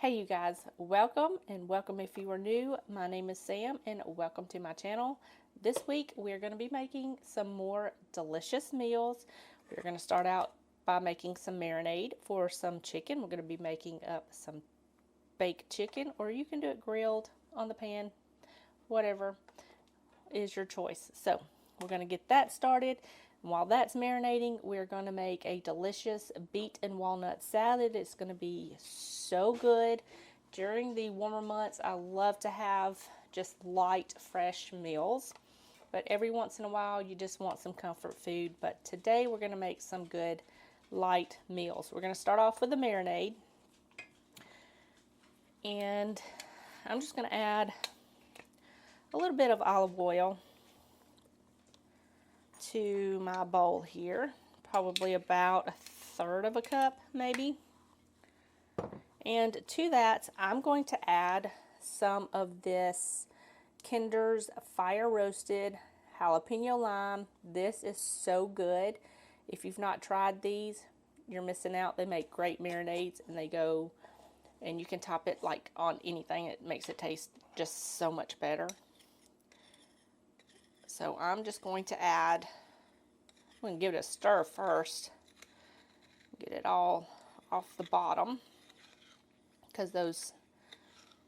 Hey you guys, welcome and welcome if you are new. My name is Sam and welcome to my channel. This week we're going to be making some more delicious meals. We're going to start out by making some marinade for some chicken. We're going to be making up some baked chicken, or you can do it grilled on the pan, whatever is your choice. So we're going to get that started. While that's marinating, we're going to make a delicious beet and walnut salad. It's going to be so good. During the warmer months, I love to have just light, fresh meals. But every once in a while, you just want some comfort food. But today, we're going to make some good, light meals. We're going to start off with the marinade. And I'm just going to add a little bit of olive oil to my bowl here, probably about 1/3 of a cup maybe. And to that I'm going to add some of this Kinder's fire roasted jalapeno lime. This is so good. If you've not tried these, you're missing out. They make great marinades, and they go, and you can top it like on anything. It makes it taste just so much better. So I'm just going to add, I'm going to give it a stir first. Get it all off the bottom, because those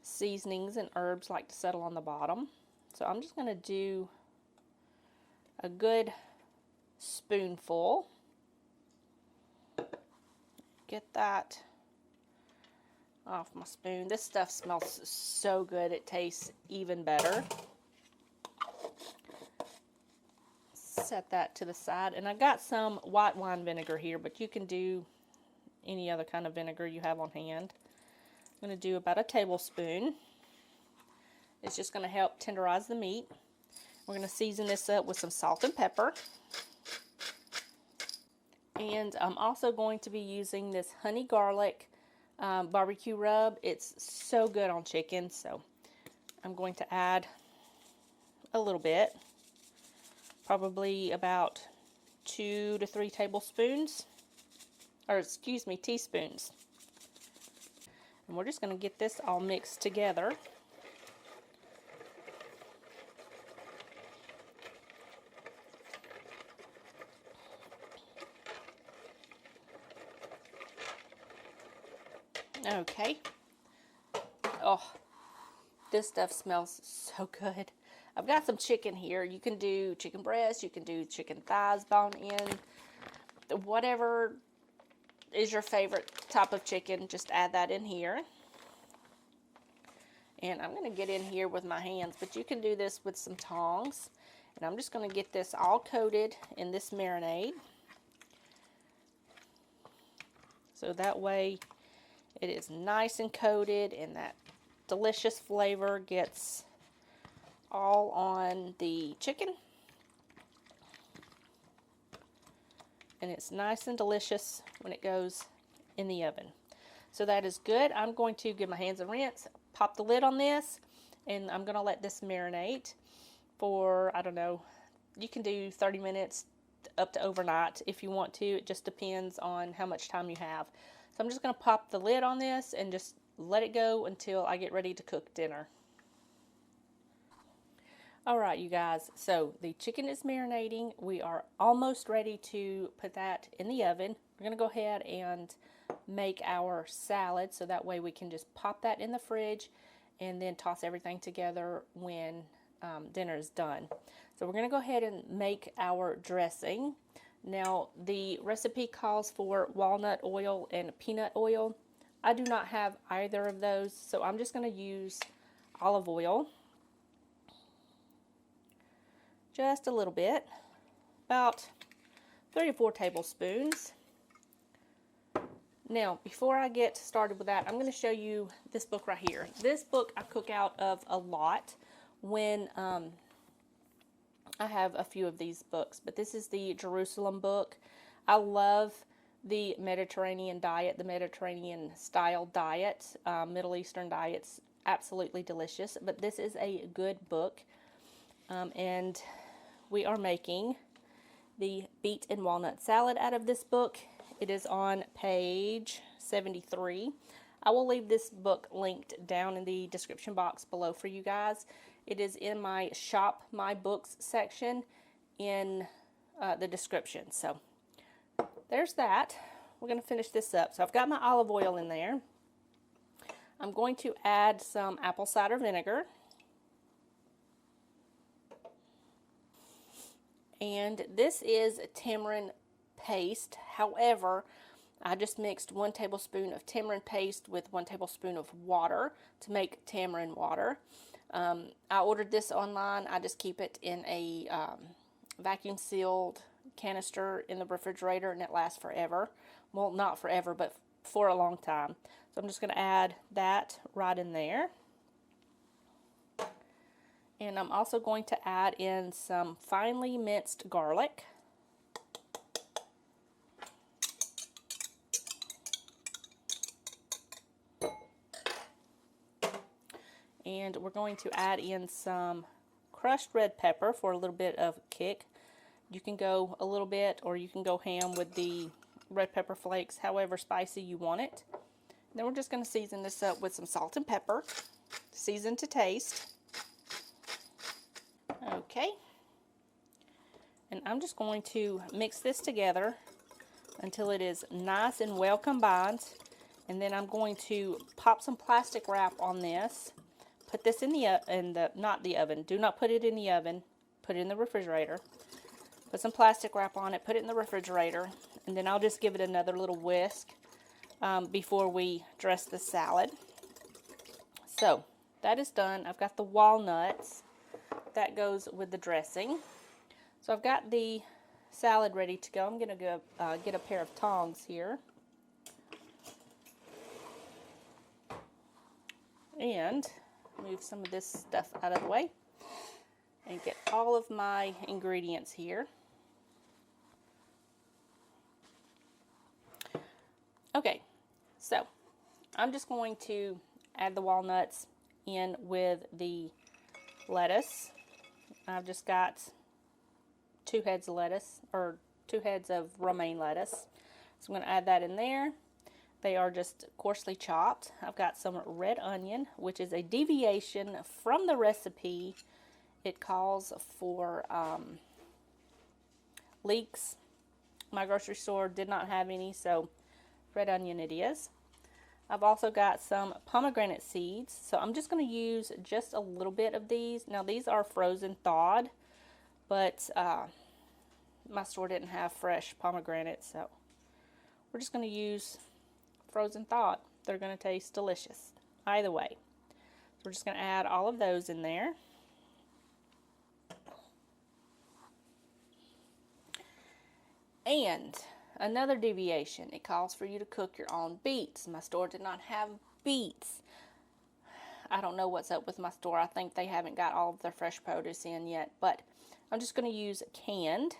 seasonings and herbs like to settle on the bottom. So I'm just going to do a good spoonful. Get that off my spoon. This stuff smells so good. It tastes even better. Set that to the side, and I got some white wine vinegar here, but you can do any other kind of vinegar you have on hand. I'm going to do about a tablespoon. It's just going to help tenderize the meat. We're going to season this up with some salt and pepper, and I'm also going to be using this honey garlic barbecue rub. It's so good on chicken, so I'm going to add a little bit. Probably about 2 to 3 tablespoons, or excuse me, teaspoons. And we're just going to get this all mixed together. Okay. Oh, this stuff smells so good. I've got some chicken here. You can do chicken breast, you can do chicken thighs bone in, whatever is your favorite type of chicken, just add that in here. And I'm going to get in here with my hands, but you can do this with some tongs. And I'm just going to get this all coated in this marinade, so that way it is nice and coated, and that delicious flavor gets all on the chicken, and it's nice and delicious when it goes in the oven. So that is good. I'm going to give my hands a rinse, pop the lid on this, and I'm going to let this marinate for, I don't know, you can do 30 minutes up to overnight if you want to. It just depends on how much time you have. So I'm just going to pop the lid on this and just let it go until I get ready to cook dinner. Alright you guys, so the chicken is marinating. We are almost ready to put that in the oven. We're going to go ahead and make our salad, so that way we can just pop that in the fridge and then toss everything together when dinner is done. So we're going to go ahead and make our dressing. Now the recipe calls for walnut oil and peanut oil. I do not have either of those, so I'm just going to use olive oil. Just a little bit, about 3 to 4 tablespoons. Now, before I get started with that, I'm going to show you this book right here. This book I cook out of a lot when I have a few of these books, but this is the Jerusalem book. I love the Mediterranean diet, the Mediterranean style diet, Middle Eastern diets, absolutely delicious, but this is a good book. And we are making the beet and walnut salad out of this book. It is on page 73. I will leave this book linked down in the description box below for you guys. It is in my Shop My Books section in the description. So there's that. We're going to finish this up. So I've got my olive oil in there. I'm going to add some apple cider vinegar. And this is tamarind paste. However, I just mixed 1 tablespoon of tamarind paste with 1 tablespoon of water to make tamarind water. I ordered this online. I just keep it in a vacuum sealed canister in the refrigerator, and it lasts forever. Well, not forever, but for a long time. So I'm just going to add that right in there. And I'm also going to add in some finely minced garlic. And we're going to add in some crushed red pepper for a little bit of kick. You can go a little bit, or you can go ham with the red pepper flakes, however spicy you want it. Then we're just going to season this up with some salt and pepper, season to taste. Okay. And I'm just going to mix this together until it is nice and well combined. And then I'm going to pop some plastic wrap on this. Put this in not the oven. Do not put it in the oven. Put it in the refrigerator. Put some plastic wrap on it. Put it in the refrigerator. And then I'll just give it another little whisk before we dress the salad. So that is done. I've got the walnuts. That goes with the dressing. So I've got the salad ready to go. I'm going to go get a pair of tongs here. And move some of this stuff out of the way and get all of my ingredients here. Okay, so I'm just going to add the walnuts in with the lettuce. I've just got 2 heads of lettuce, or 2 heads of romaine lettuce. So I'm going to add that in there. They are just coarsely chopped. I've got some red onion, which is a deviation from the recipe. It calls for leeks. My grocery store did not have any, so red onion it is. I've also got some pomegranate seeds, so I'm just going to use just a little bit of these. Now these are frozen thawed, but my store didn't have fresh pomegranates, so we're just going to use frozen thawed. They're going to taste delicious either way. So we're just going to add all of those in there. And another deviation, it calls for you to cook your own beets. My store did not have beets. I don't know what's up with my store. I think they haven't got all of their fresh produce in yet, but I'm just going to use canned,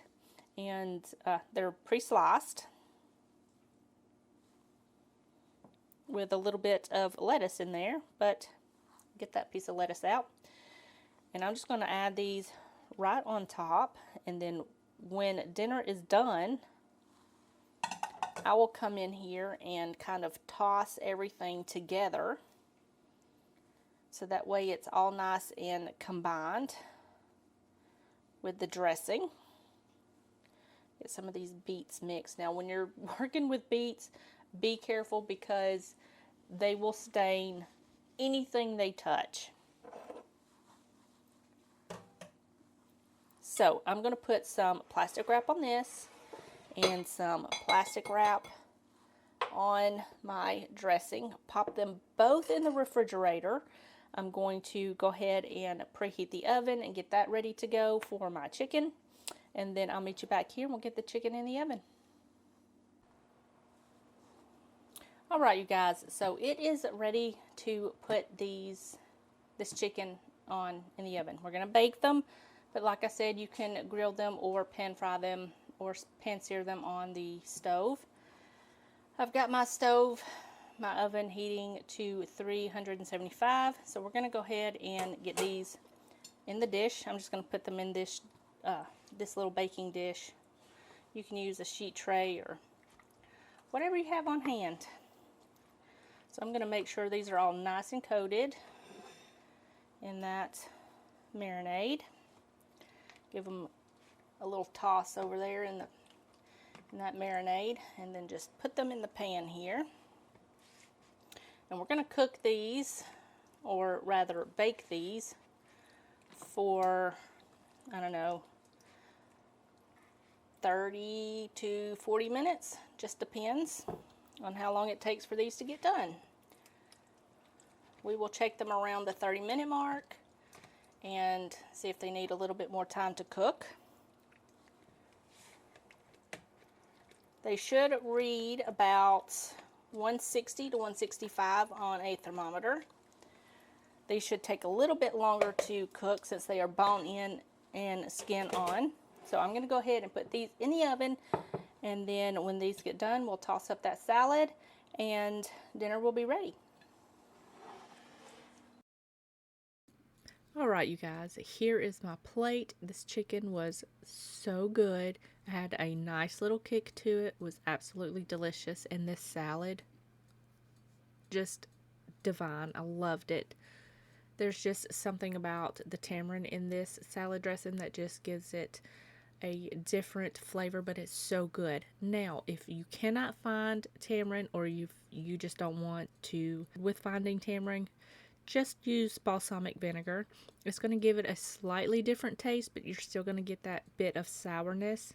and they're pre-sliced with a little bit of lettuce in there, but get that piece of lettuce out. And I'm just going to add these right on top, and then when dinner is done, I will come in here and kind of toss everything together so that way it's all nice and combined with the dressing. Get some of these beets mixed. Now when you're working with beets, be careful because they will stain anything they touch. So I'm going to put some plastic wrap on this and some plastic wrap on my dressing. Pop them both in the refrigerator. I'm going to go ahead and preheat the oven and get that ready to go for my chicken. And then I'll meet you back here and we'll get the chicken in the oven. Alright you guys, so it is ready to put this chicken on in the oven. We're going to bake them, but like I said, you can grill them or pan fry them or pan sear them on the stove. I've got my stove, my oven heating to 375, so we're going to go ahead and get these in the dish. I'm just going to put them in this little baking dish. You can use a sheet tray or whatever you have on hand. So I'm going to make sure these are all nice and coated in that marinade. Give them a little toss over there in that marinade, and then just put them in the pan here. And we're going to cook these, or rather bake these, for, I don't know, 30 to 40 minutes. Just depends on how long it takes for these to get done. We will check them around the 30-minute mark and see if they need a little bit more time to cook. They should read about 160 to 165 on a thermometer. These should take a little bit longer to cook since they are bone in and skin on. So I'm going to go ahead and put these in the oven, and then when these get done, we'll toss up that salad and dinner will be ready. Alright, you guys, here is my plate. This chicken was so good. It had a nice little kick to it. It was absolutely delicious. And this salad, just divine. I loved it. There's just something about the tamarind in this salad dressing that just gives it a different flavor, but it's so good. Now, if you cannot find tamarind, or you just don't want to with finding tamarind, just use balsamic vinegar. It's going to give it a slightly different taste, but you're still going to get that bit of sourness,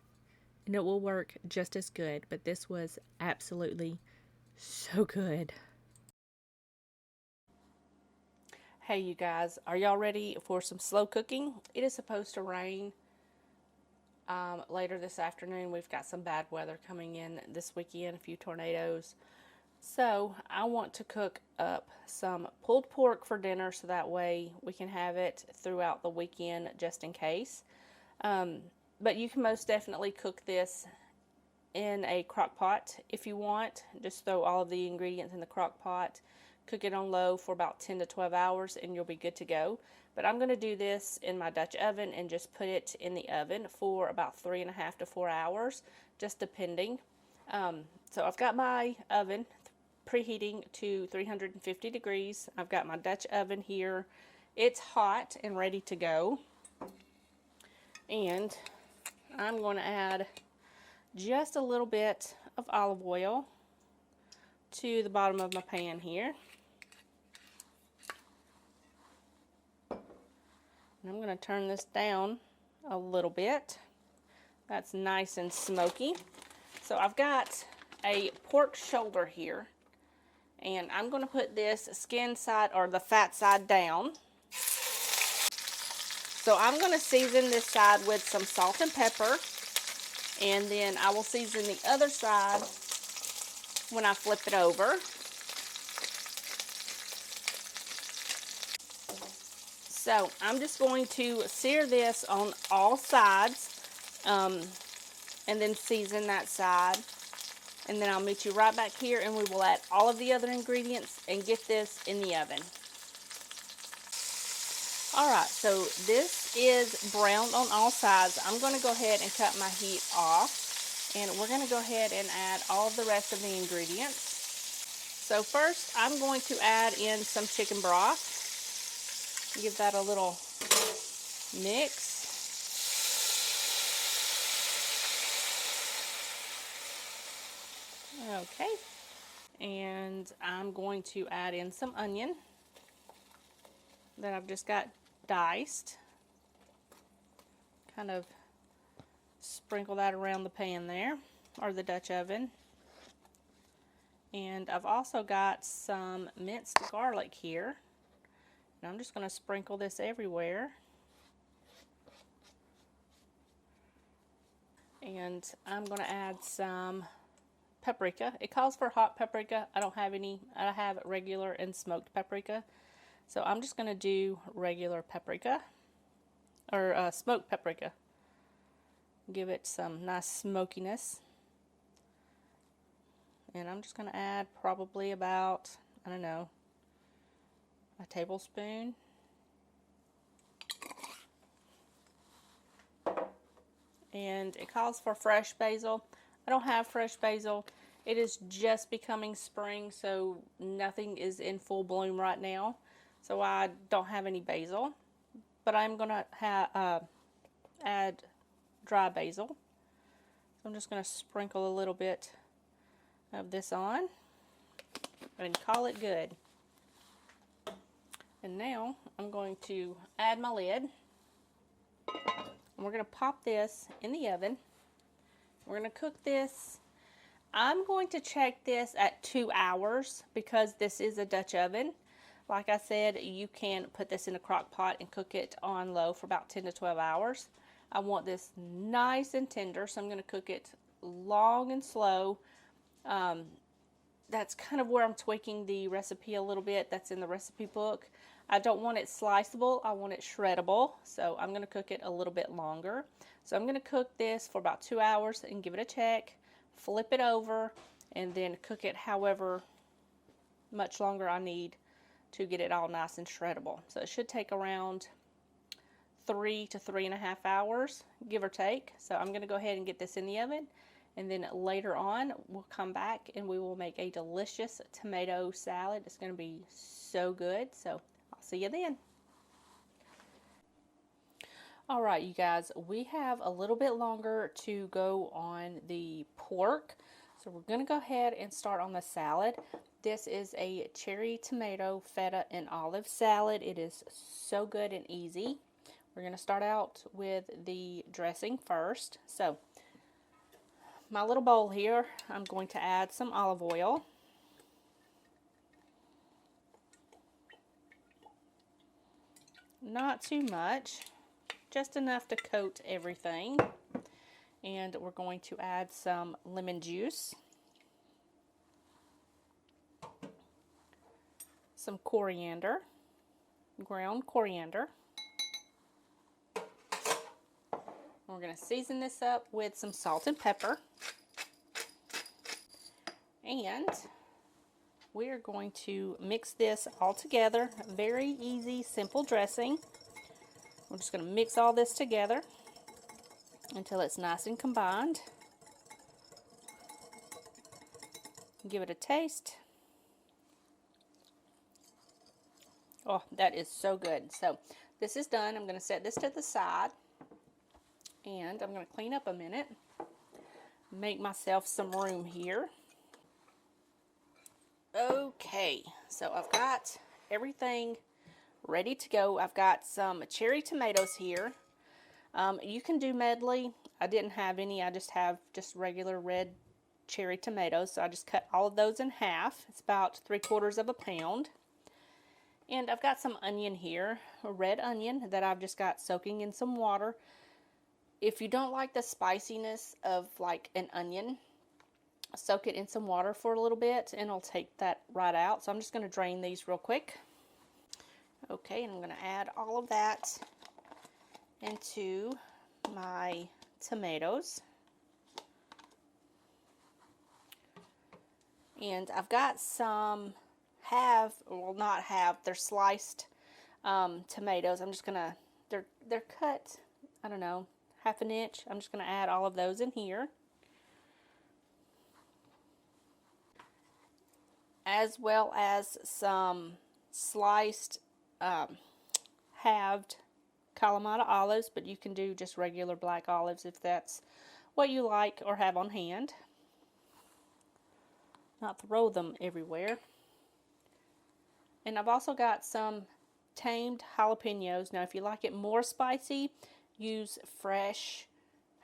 and it will work just as good. But this was absolutely so good. Hey you guys, are y'all ready for some slow cooking? It is supposed to rain later this afternoon. We've got some bad weather coming in this weekend, a few tornadoes. So I want to cook up some pulled pork for dinner, so that way we can have it throughout the weekend just in case. But you can most definitely cook this in a crock pot if you want. Just throw all of the ingredients in the crock pot, cook it on low for about 10 to 12 hours, and you'll be good to go. But I'm going to do this in my Dutch oven and just put it in the oven for about 3.5 to 4 hours, just depending. So I've got my oven preheating to 350 degrees. I've got my Dutch oven here. It's hot and ready to go. And I'm going to add just a little bit of olive oil to the bottom of my pan here. And I'm going to turn this down a little bit. That's nice and smoky. So I've got a pork shoulder here, and I'm going to put this skin side, or the fat side, down. So I'm going to season this side with some salt and pepper, and then I will season the other side when I flip it over. So I'm just going to sear this on all sides, and then season that side. And then I'll meet you right back here, and we will add all of the other ingredients and get this in the oven. Alright, so this is browned on all sides. I'm going to go ahead and cut my heat off, and we're going to go ahead and add all of the rest of the ingredients. So first, I'm going to add in some chicken broth. Give that a little mix. Okay, and I'm going to add in some onion that I've just got diced. Kind of sprinkle that around the pan there, or the Dutch oven. And I've also got some minced garlic here. And I'm just going to sprinkle this everywhere. And I'm going to add some paprika. It calls for hot paprika. I don't have any. I have regular and smoked paprika. So I'm just going to do regular paprika, or smoked paprika. Give it some nice smokiness. And I'm just going to add probably about, I don't know, a tablespoon. And it calls for fresh basil. I don't have fresh basil. It is just becoming spring, so nothing is in full bloom right now. So I don't have any basil, but I'm going to add dry basil. So I'm just going to sprinkle a little bit of this on and call it good. And now I'm going to add my lid. And we're going to pop this in the oven. We're going to cook this. I'm going to check this at 2 hours because this is a Dutch oven. Like I said, you can put this in a crock pot and cook it on low for about 10 to 12 hours. I want this nice and tender, so I'm going to cook it long and slow. That's kind of where I'm tweaking the recipe a little bit. That's in the recipe book. I don't want it sliceable. I want it shreddable. So I'm going to cook it a little bit longer. So I'm going to cook this for about 2 hours and give it a check. Flip it over and then cook it however much longer I need to get it all nice and shreddable. So it should take around 3 to 3.5 hours, give or take. So I'm going to go ahead and get this in the oven, and then later on we'll come back and we will make a delicious tomato salad. It's going to be so good. So I'll see you then. All right, you guys, we have a little bit longer to go on the pork. So we're going to go ahead and start on the salad. This is a cherry tomato, feta, and olive salad. It is so good and easy. We're going to start out with the dressing first. So my little bowl here, I'm going to add some olive oil. Not too much. Just enough to coat everything. And we're going to add some lemon juice, some coriander, ground coriander. We're going to season this up with some salt and pepper. And we are going to mix this all together. Very easy, simple dressing. We're just going to mix all this together until it's nice and combined. Give it a taste. Oh, that is so good. So this is done. I'm going to set this to the side, and I'm going to clean up a minute, make myself some room here. Okay, so I've got everything ready to go. I've got some cherry tomatoes here. You can do medley. I didn't have any. I just have regular red cherry tomatoes. So I just cut all of those in half. It's about 3/4 of a pound. And I've got some onion here, a red onion that I've just got soaking in some water. If you don't like the spiciness of like an onion, soak it in some water for a little bit and it'll take that right out. So I'm just going to drain these real quick. Okay, and I'm going to add all of that into my tomatoes. And I've got some they're sliced tomatoes. I'm just going to, they're cut, I don't know, 1/2 inch. I'm just going to add all of those in here. As well as some sliced halved Kalamata olives, but you can do just regular black olives if that's what you like or have on hand. Not throw them everywhere. And I've also got some tamed jalapenos. Now if you like it more spicy, use fresh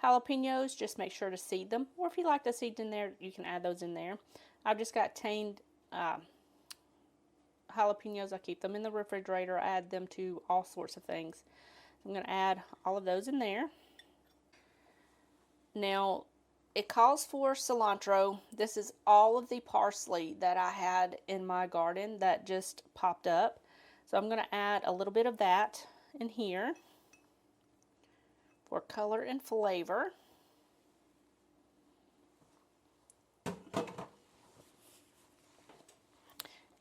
jalapenos. Just make sure to seed them. Or if you like the seeds in there, you can add those in there. I've just got tamed jalapenos. I keep them in the refrigerator. I add them to all sorts of things. I'm going to add all of those in there. Now, it calls for cilantro. This is all of the parsley that I had in my garden that just popped up. So I'm going to add a little bit of that in here for color and flavor.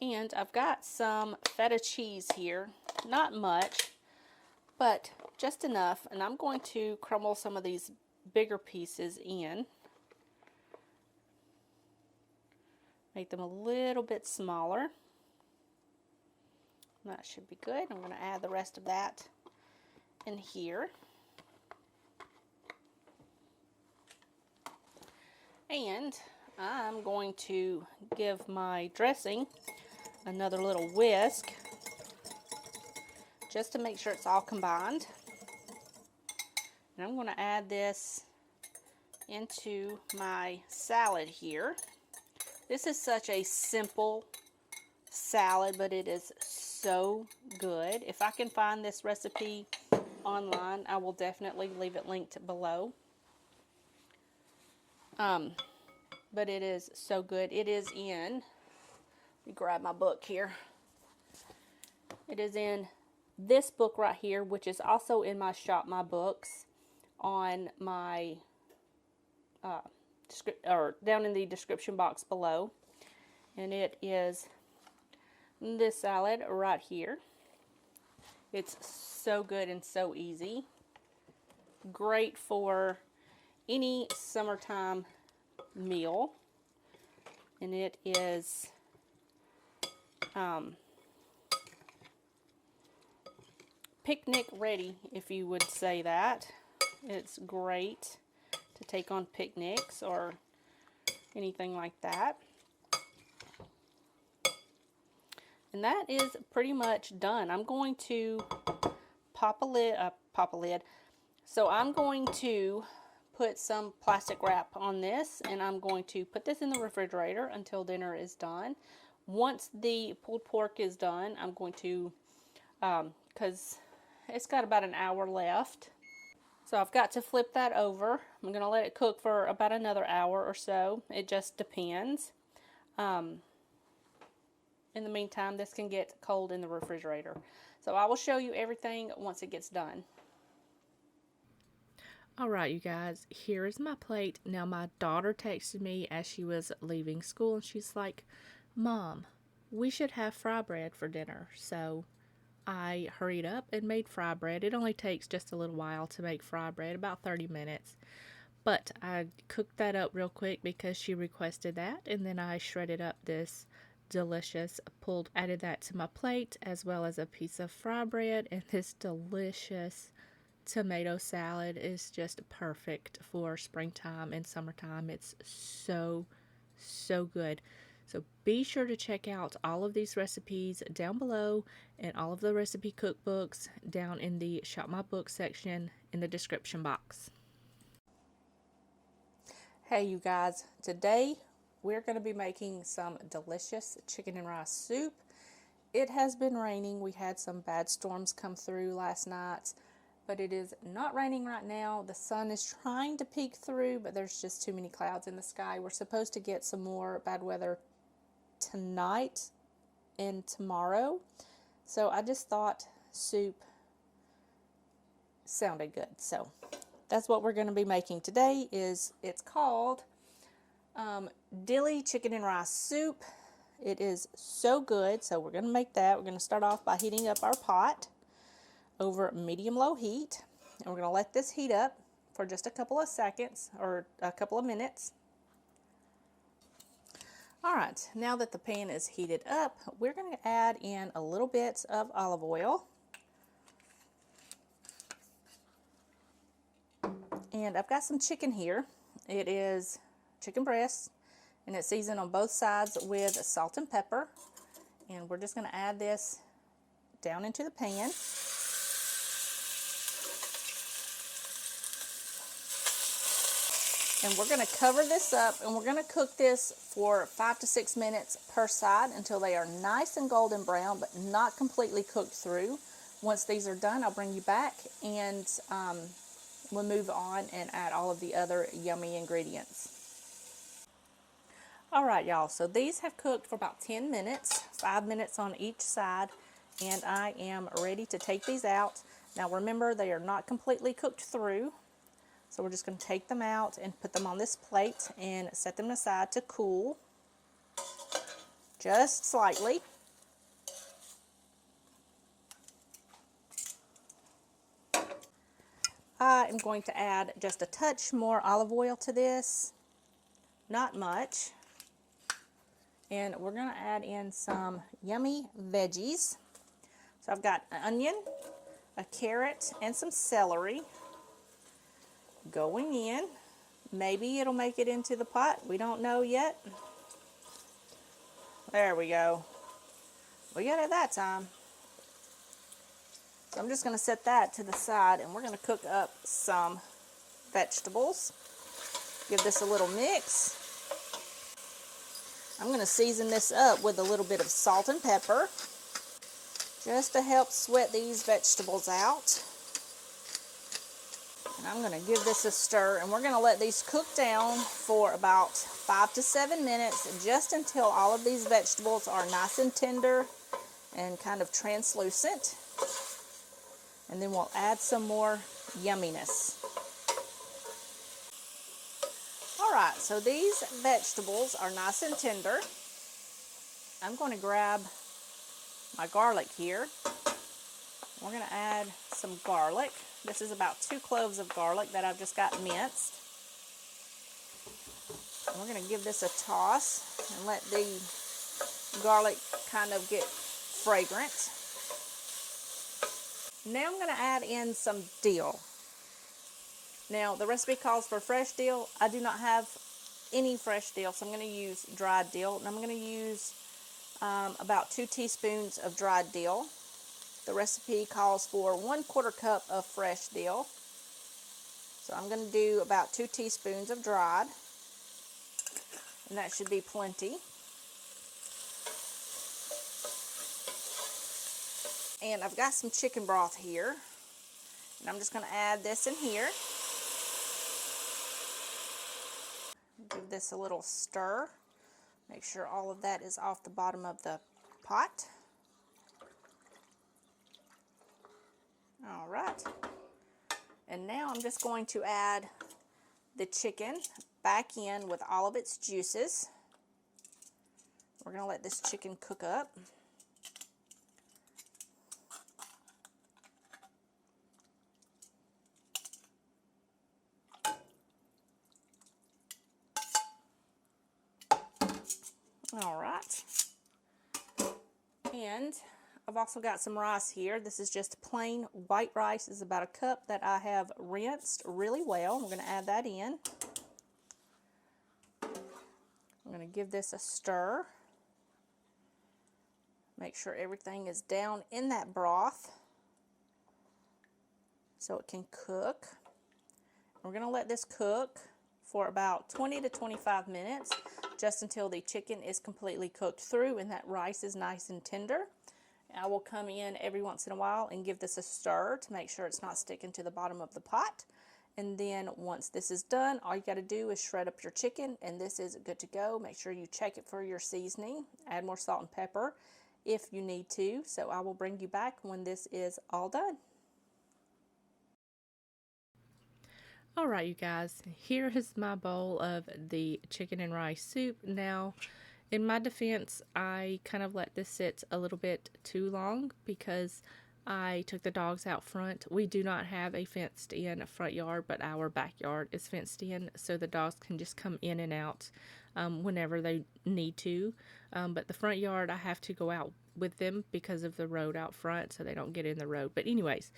And I've got some feta cheese here. Not much, but just enough. And I'm going to crumble some of these bigger pieces in. Make them a little bit smaller. That should be good. I'm going to add the rest of that in here. And I'm going to give my dressing another little whisk just to make sure it's all combined. And I'm going to add this into my salad here. This is such a simple salad, but it is so good. If I can find this recipe online, I will definitely leave it linked below. But it is so good. It is in, let me grab my book here. It is in this book right here, which is also in my Shop My Books on my, or down in the description box below. And it is this salad right here. It's so good and so easy. Great for any summertime meal. And it is picnic ready, if you would say that. It's great to take on picnics or anything like that. And that is pretty much done. I'm going to pop a lid. So I'm going to put some plastic wrap on this, and I'm going to put this in the refrigerator until dinner is done. Once the pulled pork is done, I'm going to, because it's got about an hour left. So I've got to flip that over. I'm going to let it cook for about another hour or so. It just depends. In the meantime, this can get cold in the refrigerator. So I will show you everything once it gets done. Alright, you guys, here is my plate. Now, my daughter texted me as she was leaving school, and she's like, Mom, we should have fry bread for dinner. So I hurried up and made fry bread. It only takes just a little while to make fry bread, about 30 minutes. But I cooked that up real quick because she requested that, and then I shredded up this delicious added that to my plate, as well as a piece of fry bread, and this delicious tomato salad is just perfect for springtime and summertime. It's so good. So be sure to check out all of these recipes down below, and all of the recipe cookbooks down in the Shop My Book section in the description box. Hey you guys, today we're going to be making some delicious chicken and rice soup. It has been raining. We had some bad storms come through last night, but it is not raining right now. The sun is trying to peek through, but there's just too many clouds in the sky. We're supposed to get some more bad weather tonight and tomorrow. So I just thought soup sounded good. So that's what we're going to be making today. It's called DILLY chicken and rice soup. It is so good. So we're going to make that. We're going to start off by heating up our pot over medium-low heat, and we're going to let this heat up for just a couple of seconds or a couple of minutes. Alright, now that the pan is heated up, we're going to add in a little bit of olive oil. And I've got some chicken here. It is chicken breast, and it's seasoned on both sides with salt and pepper. And we're just going to add this down into the pan. And we're going to cover this up, and we're going to cook this for 5 to 6 minutes per side until they are nice and golden brown, but not completely cooked through. Once these are done, I'll bring you back, and we'll move on and add all of the other yummy ingredients. Alright y'all, so these have cooked for about 10 minutes, 5 minutes on each side, and I am ready to take these out. Now remember, they are not completely cooked through. So we're just going to take them out and put them on this plate and set them aside to cool just slightly. I am going to add just a touch more olive oil to this, not much. And we're going to add in some yummy veggies. So I've got an onion, a carrot, and some celery going in. Maybe it'll make it into the pot. We don't know yet. There we go. We got it that time. So I'm just going to set that to the side, and we're going to cook up some vegetables. Give this a little mix. I'm going to season this up with a little bit of salt and pepper, just to help sweat these vegetables out. And I'm going to give this a stir, and we're going to let these cook down for about 5 to 7 minutes, just until all of these vegetables are nice and tender and kind of translucent. And then we'll add some more yumminess. Alright, so these vegetables are nice and tender. I'm going to grab my garlic here. We're going to add some garlic. This is about 2 cloves of garlic that I've just got minced. And we're going to give this a toss and let the garlic kind of get fragrant. Now I'm going to add in some dill. Now the recipe calls for fresh dill. I do not have any fresh dill, so I'm going to use dried dill. And I'm going to use about 2 teaspoons of dried dill. The recipe calls for 1/4 cup of fresh dill. So I'm going to do about 2 teaspoons of dried, and that should be plenty. And I've got some chicken broth here, and I'm just going to add this in here. Give this a little stir. Make sure all of that is off the bottom of the pot. All right. And now I'm just going to add the chicken back in with all of its juices. We're going to let this chicken cook up. All right. And I've also got some rice here. This is just plain white rice. It's about 1 cup that I have rinsed really well. We're going to add that in. I'm going to give this a stir. Make sure everything is down in that broth so it can cook. We're going to let this cook for about 20 to 25 minutes, just until the chicken is completely cooked through and that rice is nice and tender. I will come in every once in a while and give this a stir to make sure it's not sticking to the bottom of the pot. And then once this is done, all you got to do is shred up your chicken, and this is good to go. Make sure you check it for your seasoning. Add more salt and pepper if you need to. So I will bring you back when this is all done. Alright, you guys, here is my bowl of the chicken and rice soup. Now, in my defense, I kind of let this sit a little bit too long because I took the dogs out front. We do not have a fenced in front yard, but our backyard is fenced in, so the dogs can just come in and out whenever they need to. But the front yard, I have to go out with them because of the road out front, so they don't get in the road. But anyways,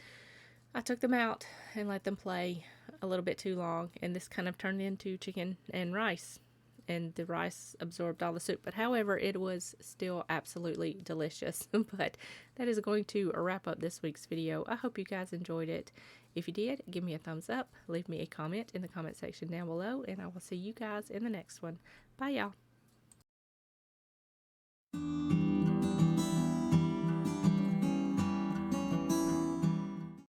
I took them out and let them play a little bit too long, and this kind of turned into chicken and rice, and the rice absorbed all the soup. But however, it was still absolutely delicious. But that is going to wrap up this week's video. I hope you guys enjoyed it. If you did, give me a thumbs up, leave me a comment in the comment section down below, and I will see you guys in the next one. Bye, y'all.